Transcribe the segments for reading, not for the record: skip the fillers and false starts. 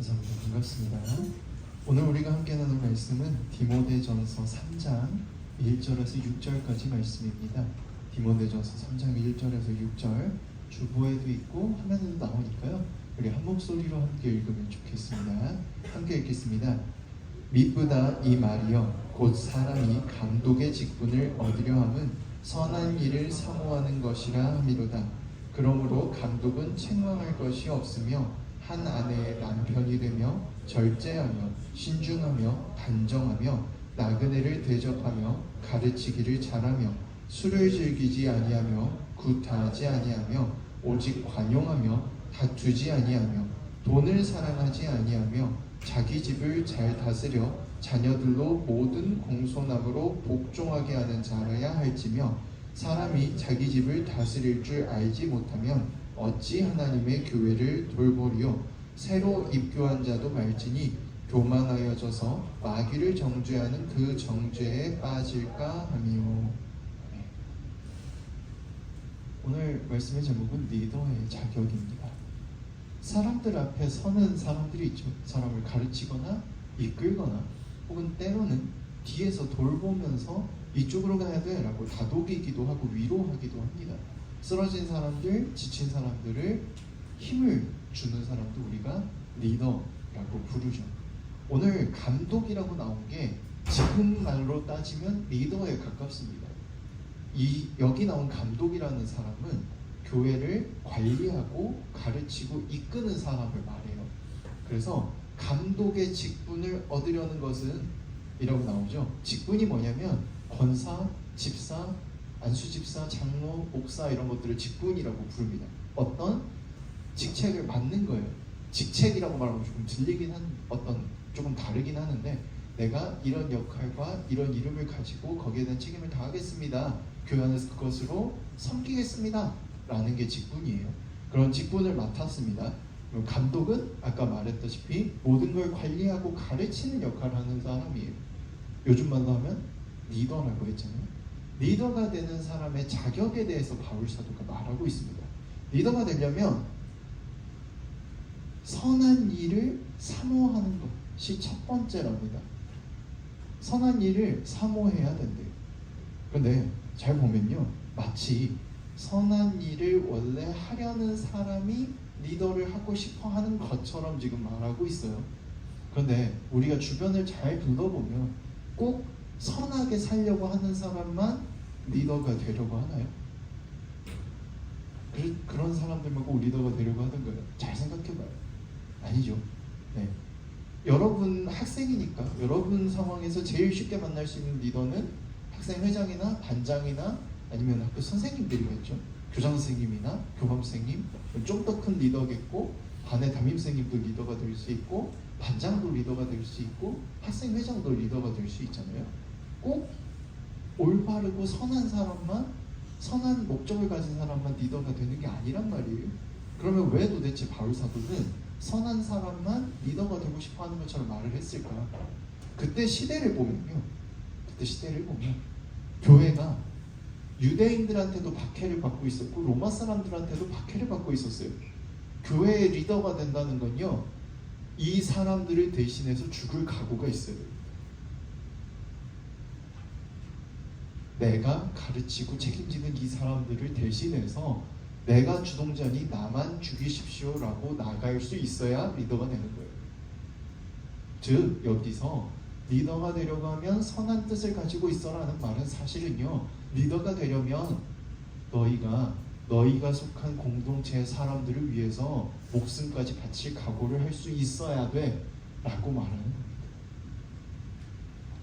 감사합니다. 반갑습니다. 오늘 우리가 함께 나눌 말씀은 디모데전서 3장 1절에서 6절까지 말씀입니다. 디모데전서 3장 1절에서 6절 주보에도 있고 화면에도 나오니까요. 우리 한 목소리로 함께 읽으면 좋겠습니다. 함께 읽겠습니다. 미쁘다 이 말이여 곧 사람이 감독의 직분을 얻으려 함은 선한 일을 사모하는 것이라 함이로다. 그러므로 감독은 책망할 것이 없으며 한 아내의 남편이 되며 절제하며 신중하며 단정하며 나그네를 대접하며 가르치기를 잘하며 술을 즐기지 아니하며 구타하지 아니하며 오직 관용하며 다투지 아니하며 돈을 사랑하지 아니하며 자기 집을 잘 다스려 자녀들로 모든 공손함으로 복종하게 하는 자라야 할지며 사람이 자기 집을 다스릴 줄 알지 못하면 어찌 하나님의 교회를 돌보리요. 새로 입교한 자도 말지니 교만하여져서 마귀를 정죄하는 그 정죄에 빠질까 하미요. 오늘 말씀의 제목은 리더의 자격입니다. 사람들 앞에 서는 사람들이 있죠. 사람을 가르치거나 이끌거나 혹은 때로는 뒤에서 돌보면서 이쪽으로 가야 돼 라고 다독이기도 하고 위로하기도 합니다. 쓰러진 사람들, 지친 사람들을 힘을 주는 사람도 우리가 리더라고 부르죠. 오늘 감독이라고 나온 게 지금 말로 따지면 리더에 가깝습니다. 여기 나온 감독이라는 사람은 교회를 관리하고 가르치고 이끄는 사람을 말해요. 그래서 감독의 직분을 얻으려는 것은 이라고 나오죠. 직분이 뭐냐면 권사, 집사, 안수집사, 장로, 목사 이런 것들을 직분이라고 부릅니다. 어떤 직책을 맡는 거예요. 직책이라고 말하면 조금 조금 다르긴 하는데 내가 이런 역할과 이런 이름을 가지고 거기에 대한 책임을 다하겠습니다. 교회 안에서 그것으로 섬기겠습니다. 라는 게 직분이에요. 그런 직분을 맡았습니다. 그럼 감독은 아까 말했다시피 모든 걸 관리하고 가르치는 역할을 하는 사람이에요. 요즘 말로 하면 리더라고 했잖아요. 리더가 되는 사람의 자격에 대해서 바울 사도가 말하고 있습니다. 리더가 되려면 선한 일을 사모하는 것이 첫 번째랍니다. 선한 일을 사모해야 된대요. 그런데 잘 보면요, 마치 선한 일을 원래 하려는 사람이 리더를 하고 싶어 하는 것처럼 지금 말하고 있어요. 그런데 우리가 주변을 잘 둘러보면 꼭 선하게 살려고 하는 사람만 리더가 되려고 하나요? 그런 사람들만 꼭 리더가 되려고 하는 거예요. 잘 생각해봐요. 아니죠. 네. 여러분 학생이니까 여러분 상황에서 제일 쉽게 만날 수 있는 리더는 학생회장이나 반장이나 아니면 학교 선생님들이겠죠. 교장 선생님이나 교감 선생님, 좀 더 큰 리더겠고 반의 담임 선생님도 리더가 될 수 있고 반장도 리더가 될 수 있고 학생회장도 리더가 될 수 있잖아요. 꼭 올바르고 선한 사람만, 선한 목적을 가진 사람만 리더가 되는 게 아니란 말이에요. 그러면 왜 도대체 바울 사도는 선한 사람만 리더가 되고 싶어 하는 것처럼 말을 했을까? 그때 시대를 보면 교회가 유대인들한테도 박해를 받고 있었고 로마 사람들한테도 박해를 받고 있었어요. 교회의 리더가 된다는 건요, 이 사람들을 대신해서 죽을 각오가 있어요. 내가 가르치고 책임지는 이 사람들을 대신해서 내가 주동자니 나만 죽이십시오라고 나갈 수 있어야 리더가 되는 거예요. 즉 여기서 리더가 되려고 하면 선한 뜻을 가지고 있어라는 말은 사실은요, 리더가 되려면 너희가 속한 공동체의 사람들을 위해서 목숨까지 바칠 각오를 할 수 있어야 돼 라고 말하는 겁니다.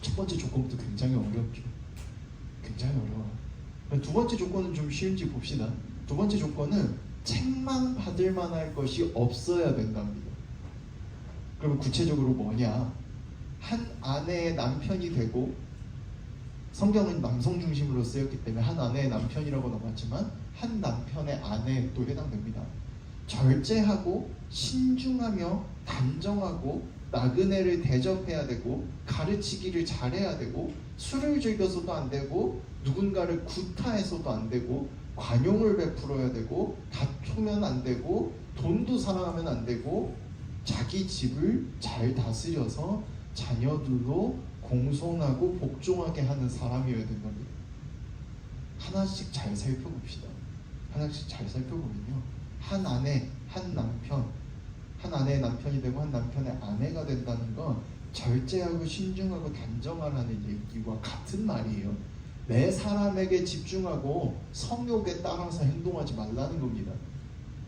첫 번째 조건부터 굉장히 어렵죠. 굉장히 어려워요. 두 번째 조건은 좀 쉬운지 봅시다. 두 번째 조건은 책망받을 만할 것이 없어야 된답니다. 그러면 구체적으로 뭐냐? 한 아내의 남편이 되고, 성경은 남성 중심으로 쓰였기 때문에 한 아내의 남편이라고 나왔지만 한 남편의 아내도 해당됩니다. 절제하고 신중하며 단정하고 나그네를 대접해야 되고 가르치기를 잘해야 되고 술을 즐겨서도 안 되고 누군가를 구타해서도 안 되고 관용을 베풀어야 되고 다투면 안 되고 돈도 사랑하면 안 되고 자기 집을 잘 다스려서 자녀들로 공손하고 복종하게 하는 사람이어야 된답니다. 하나씩 잘 살펴봅시다. 하나씩 잘 살펴보면요, 한 아내, 한 남편, 한 아내의 남편이 되고 한 남편의 아내가 된다는 건 절제하고 신중하고 단정하라는 얘기와 같은 말이에요. 내 사람에게 집중하고 성욕에 따라서 행동하지 말라는 겁니다.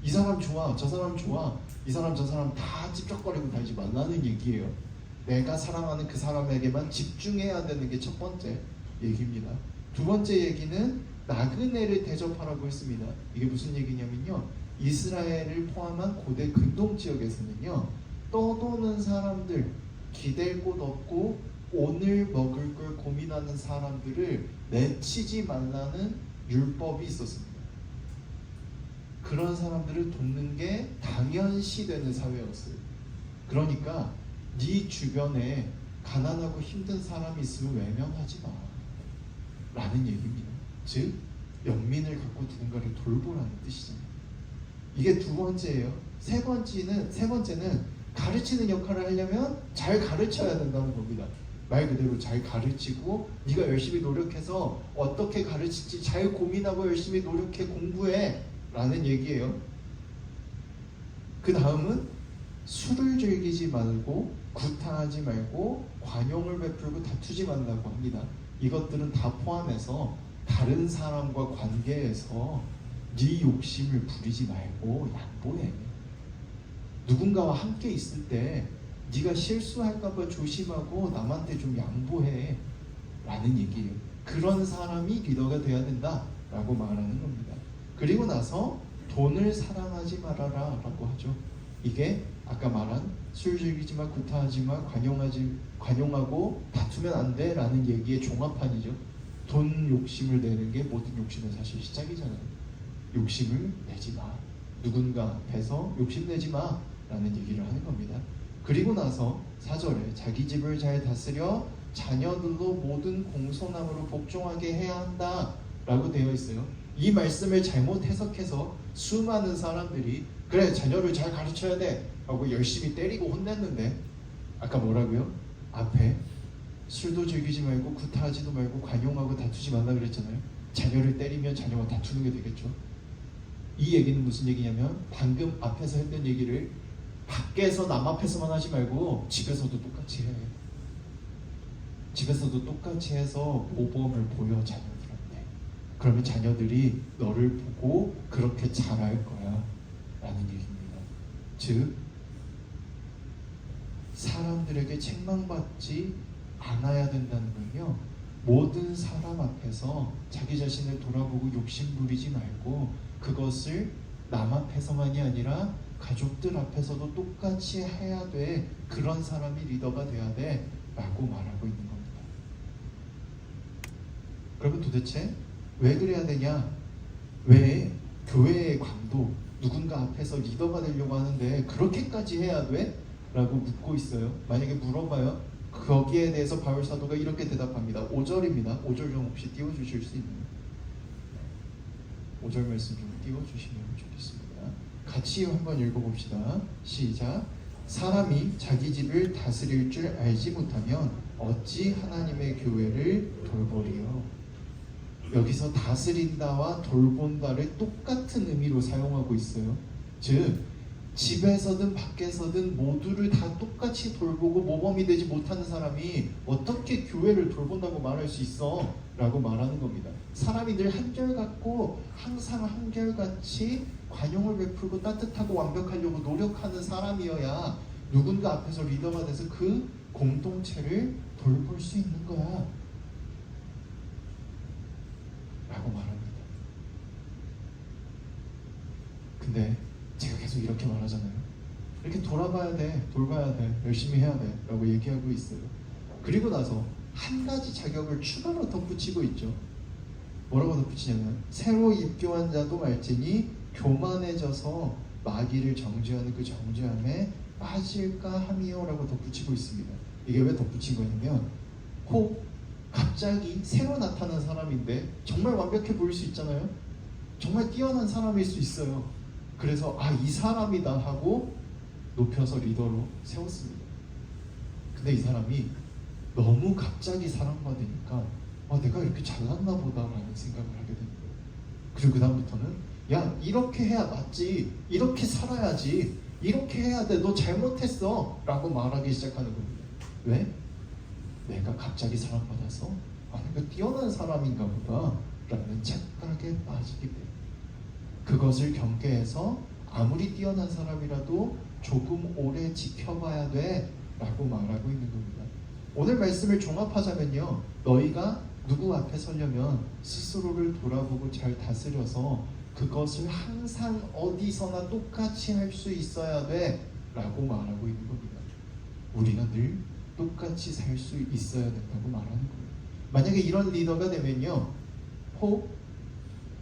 이 사람 좋아, 저 사람 좋아, 이 사람 저 사람 다 찝쩍거리고 다니지 말라는 얘기예요. 내가 사랑하는 그 사람에게만 집중해야 되는 게 첫 번째 얘기입니다. 두 번째 얘기는 나그네를 대접하라고 했습니다. 이게 무슨 얘기냐면요, 이스라엘을 포함한 고대 근동 지역에서는요, 떠도는 사람들, 기댈 곳 없고 오늘 먹을 걸 고민하는 사람들을 내치지 말라는 율법이 있었습니다. 그런 사람들을 돕는 게 당연시되는 사회였어요. 그러니까 네 주변에 가난하고 힘든 사람이 있으면 외면하지 마 라는 얘기입니다. 즉 연민을 갖고 누군가를 돌보라는 뜻이잖아요. 이게 두 번째예요. 세 번째는 가르치는 역할을 하려면 잘 가르쳐야 된다는 겁니다. 말 그대로 잘 가르치고 네가 열심히 노력해서 어떻게 가르칠지 잘 고민하고 열심히 노력해 공부해 라는 얘기예요. 그 다음은 술을 즐기지 말고 구타하지 말고 관용을 베풀고 다투지 말라고 합니다. 이것들은 다 포함해서 다른 사람과 관계에서 네 욕심을 부리지 말고 양보해. 누군가와 함께 있을 때 네가 실수할까봐 조심하고 남한테 좀 양보해 라는 얘기예요. 그런 사람이 리더가 돼야 된다 라고 말하는 겁니다. 그리고 나서 돈을 사랑하지 말아라 라고 하죠. 이게 아까 말한 술 즐기지 마, 구타하지 마, 관용하고 다투면 안 돼 라는 얘기의 종합판이죠. 돈 욕심을 내는 게 모든 욕심의 사실 시작이잖아요. 욕심을 내지 마, 누군가 앞에서 욕심내지 마 라는 얘기를 하는 겁니다. 그리고 나서 4절에 자기 집을 잘 다스려 자녀들로 모든 공손함으로 복종하게 해야 한다 라고 되어 있어요. 이 말씀을 잘못 해석해서 수많은 사람들이 그래 자녀를 잘 가르쳐야 돼 하고 열심히 때리고 혼냈는데 아까 뭐라고요? 앞에 술도 즐기지 말고 구타하지도 말고 관용하고 다투지 말라 그랬잖아요. 자녀를 때리면 자녀와 다투는 게 되겠죠. 이 얘기는 무슨 얘기냐면 방금 앞에서 했던 얘기를 밖에서 남 앞에서만 하지 말고 집에서도 똑같이 해. 집에서도 똑같이 해서 모범을 보여 자녀들한테. 그러면 자녀들이 너를 보고 그렇게 잘할 거야 라는 얘기입니다. 즉 사람들에게 책망받지 않아야 된다는 건요, 모든 사람 앞에서 자기 자신을 돌아보고 욕심 부리지 말고 그것을 남 앞에서만이 아니라 가족들 앞에서도 똑같이 해야 돼. 그런 사람이 리더가 돼야 돼 라고 말하고 있는 겁니다. 그러면 도대체 왜 그래야 되냐? 왜 교회의 강도, 누군가 앞에서 리더가 되려고 하는데 그렇게까지 해야 돼? 라고 묻고 있어요. 만약에 물어봐요. 거기에 대해서 바울 사도가 이렇게 대답합니다. 5절입니다. 5절 좀 혹시 띄워주실 수 있나요? 5절 말씀 좀 띄워주시면 좋겠습니다. 같이 한번 읽어봅시다. 시작. 사람이 자기 집을 다스릴 줄 알지 못하면 어찌 하나님의 교회를 돌보리요. 여기서 다스린다와 돌본다를 똑같은 의미로 사용하고 있어요. 즉 집에서든 밖에서든 모두를 다 똑같이 돌보고 모범이 되지 못하는 사람이 어떻게 교회를 돌본다고 말할 수 있어? 라고 말하는 겁니다. 사람이 늘 한결같고 항상 한결같이 관용을 베풀고 따뜻하고 완벽하려고 노력하는 사람이어야 누군가 앞에서 리더가 돼서 그 공동체를 돌볼 수 있는 거야 라고 말합니다. 근데 제가 계속 이렇게 말하잖아요. 이렇게 돌아봐야 돼, 돌봐야 돼, 열심히 해야 돼 라고 얘기하고 있어요. 그리고 나서 한 가지 자격을 추가로 덧붙이고 있죠. 뭐라고 덧붙이냐면 새로 입교한 자도 말지니 교만해져서 마귀를 정죄하는 그 정죄함에 빠질까 함이요 라고 덧붙이고 있습니다. 이게 왜 덧붙인 거냐면 혹 갑자기 새로 나타난 사람인데 정말 완벽해 보일 수 있잖아요. 정말 뛰어난 사람일 수 있어요. 그래서 이 사람이다 하고 높여서 리더로 세웠습니다. 근데 이 사람이 너무 갑자기 사랑받으니까 내가 이렇게 잘났나 보다라는 생각을 하게 되는 거예요. 그리고 그 다음부터는 야, 이렇게 해야 맞지, 이렇게 살아야지, 이렇게 해야 돼, 너 잘못했어 라고 말하기 시작하는 겁니다. 왜? 내가 갑자기 사랑받아서 내가 뛰어난 사람인가 보다 라는 착각에 빠지게 돼요. 그것을 경계해서 아무리 뛰어난 사람이라도 조금 오래 지켜봐야 돼 라고 말하고 있는 겁니다. 오늘 말씀을 종합하자면요, 너희가 누구 앞에 서려면 스스로를 돌아보고 잘 다스려서 그것을 항상 어디서나 똑같이 할 수 있어야 돼 라고 말하고 있는 겁니다. 우리가 늘 똑같이 살 수 있어야 된다고 말하는 거예요. 만약에 이런 리더가 되면요, 혹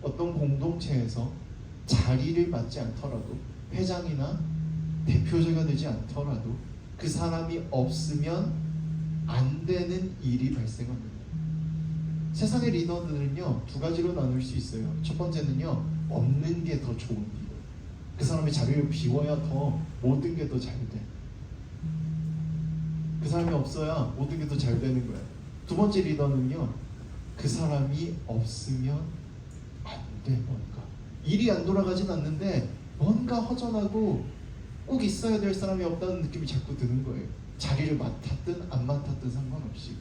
어떤 공동체에서 자리를 맡지 않더라도, 회장이나 대표자가 되지 않더라도 그 사람이 없으면 안 되는 일이 발생합니다. 세상의 리더들은요, 두 가지로 나눌 수 있어요. 첫 번째는요, 없는 게 더 좋은 리더. 그 사람의 자리를 비워야 더 모든 게 더 잘 돼. 그 사람이 없어야 모든 게 더 잘 되는 거야. 두 번째 리더는요, 그 사람이 없으면 안 돼. 뭔가 일이 안 돌아가진 않는데 뭔가 허전하고 꼭 있어야 될 사람이 없다는 느낌이 자꾸 드는 거예요. 자리를 맡았든 안 맡았든 상관없이.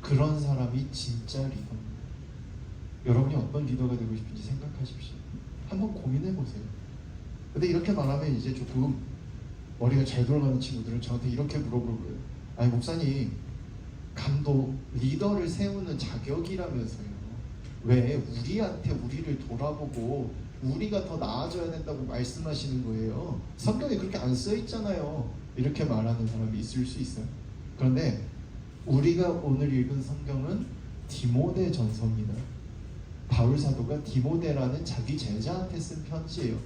그런 사람이 진짜 리더입니다. 여러분이 어떤 리더가 되고 싶은지 생각하십시오. 한번 고민해보세요. 근데 이렇게 말하면 이제 조금 머리가 잘 돌아가는 친구들은 저한테 이렇게 물어볼 거예요. 아니 목사님, 감독, 리더를 세우는 자격이라면서요. 왜 우리한테 우리를 돌아보고 우리가 더 나아져야 된다고 말씀하시는 거예요? 성경에 그렇게 안 써있잖아요. 이렇게 말하는 사람이 있을 수 있어요. 그런데 우리가 오늘 읽은 성경은 디모데 전서입니다. 바울 사도가 디모데라는 자기 제자한테 쓴 편지예요.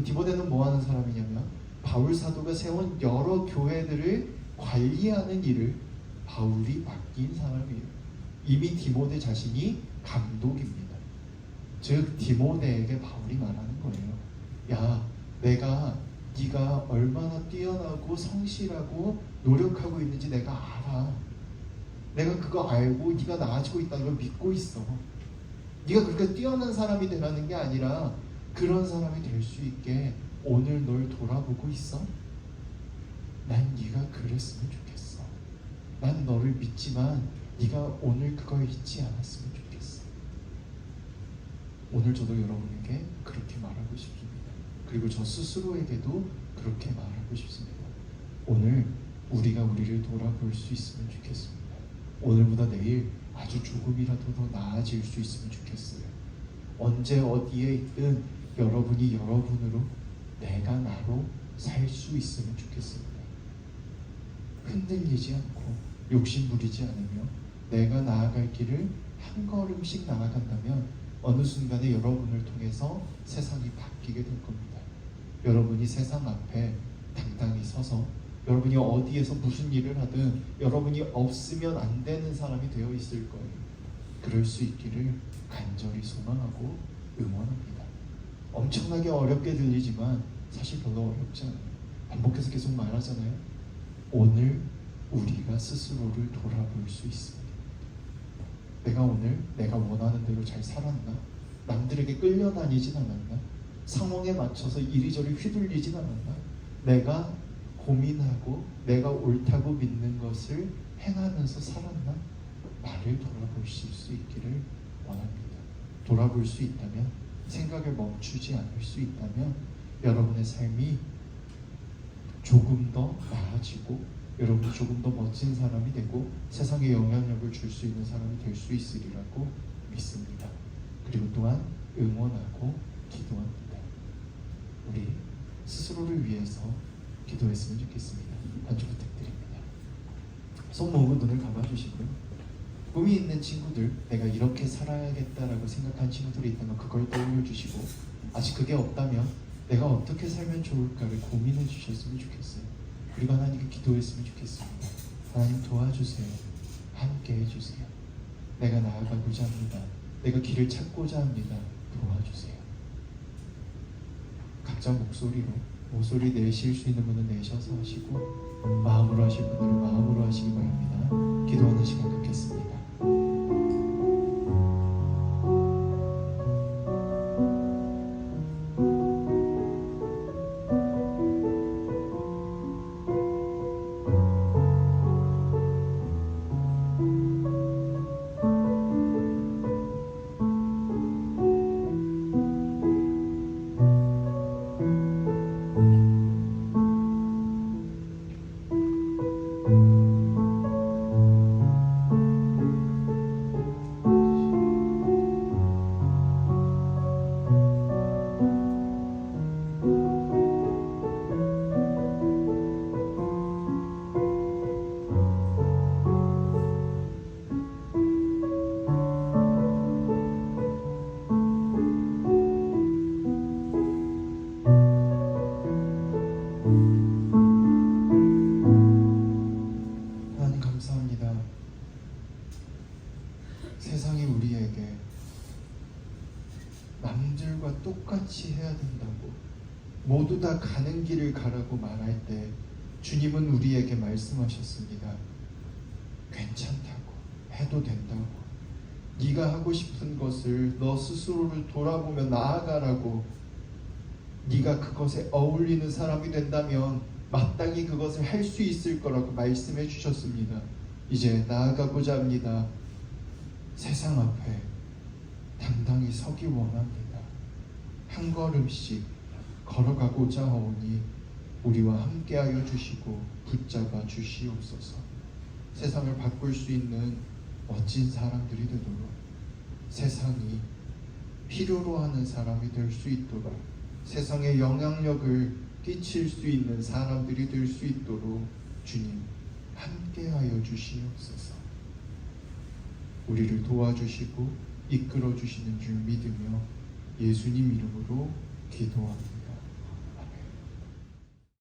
디모데는 뭐 하는 사람이냐면 바울 사도가 세운 여러 교회들을 관리하는 일을 바울이 맡긴 사람이에요. 이미 디모데 자신이 감독입니다. 즉 디모데에게 바울이 말하는 거예요. 야, 네가 얼마나 뛰어나고 성실하고 노력하고 있는지 내가 알아. 내가 그거 알고 네가 나아지고 있다는 걸 믿고 있어. 네가 그렇게 뛰어난 사람이 되라는 게 아니라 그런 사람이 될 수 있게 오늘 널 돌아보고 있어. 난 네가 그랬으면 좋겠어. 난 너를 믿지만 네가 오늘 그걸 잊지 않았으면 좋겠어. 오늘 저도 여러분에게 그렇게 말하고 싶습니다. 그리고 저 스스로에게도 그렇게 말하고 싶습니다. 오늘 우리가 우리를 돌아볼 수 있으면 좋겠습니다. 오늘보다 내일 아주 조금이라도 더 나아질 수 있으면 좋겠어요. 언제 어디에 있든 여러분이 여러분으로, 내가 나로 살 수 있으면 좋겠습니다. 흔들리지 않고 욕심 부리지 않으며 내가 나아갈 길을 한 걸음씩 나아간다면 어느 순간에 여러분을 통해서 세상이 바뀌게 될 겁니다. 여러분이 세상 앞에 당당히 서서 여러분이 어디에서 무슨 일을 하든 여러분이 없으면 안 되는 사람이 되어 있을 거예요. 그럴 수 있기를 간절히 소망하고 응원합니다. 엄청나게 어렵게 들리지만 사실 별로 어렵지 않아요. 반복해서 계속 말하잖아요. 오늘 우리가 스스로를 돌아볼 수 있습니다. 내가 오늘 내가 원하는 대로 잘 살았나? 남들에게 끌려다니진 않았나? 상황에 맞춰서 이리저리 휘둘리진 않았나? 내가 고민하고 내가 옳다고 믿는 것을 행하면서 살았나? 나를 돌아보실 수 있기를 원합니다. 돌아볼 수 있다면, 생각을 멈추지 않을 수 있다면 여러분의 삶이 조금 더 나아지고 여러분이 조금 더 멋진 사람이 되고 세상에 영향력을 줄 수 있는 사람이 될 수 있으리라고 믿습니다. 그리고 또한 응원하고 기도합니다. 우리 스스로를 위해서 기도했으면 좋겠습니다. 한주 부탁드립니다. 손 모으고 눈을 감아주시고요. 꿈이 있는 친구들, 내가 이렇게 살아야겠다라고 생각한 친구들이 있다면 그걸 떠올려주시고, 아직 그게 없다면 내가 어떻게 살면 좋을까를 고민해 주셨으면 좋겠어요. 그리고 하나님께 기도했으면 좋겠습니다. 하나님 도와주세요. 함께 해주세요. 내가 나아가고자 합니다. 내가 길을 찾고자 합니다. 도와주세요. 각자 목소리로 모소리 내실 수 있는 분은 내셔서 하시고 마음으로 하실 분들은 마음으로 하시기 바랍니다. 기도하는 시간 갖겠습니다. 하나님 감사합니다. 세상이 우리에게 남들과 똑같이 해야 된다고, 모두 다 가는 길을 가라고 말할 때 주님은 우리에게 말씀하셨습니다. 괜찮다고, 해도 된다고, 네가 하고 싶은 것을 너 스스로를 돌아보며 나아가라고, 네가 그것에 어울리는 사람이 된다면 마땅히 그것을 할 수 있을 거라고 말씀해 주셨습니다. 이제 나아가고자 합니다. 세상 앞에 당당히 서기 원합니다. 한 걸음씩 걸어가고자 하오니 우리와 함께하여 주시고 붙잡아 주시옵소서. 세상을 바꿀 수 있는 멋진 사람들이 되도록, 세상이 필요로 하는 사람이 될 수 있도록, 세상에 영향력을 끼칠 수 있는 사람들이 될 수 있도록 주님 함께하여 주시옵소서. 우리를 도와주시고 이끌어 주시는 줄 믿으며 예수님 이름으로 기도합니다.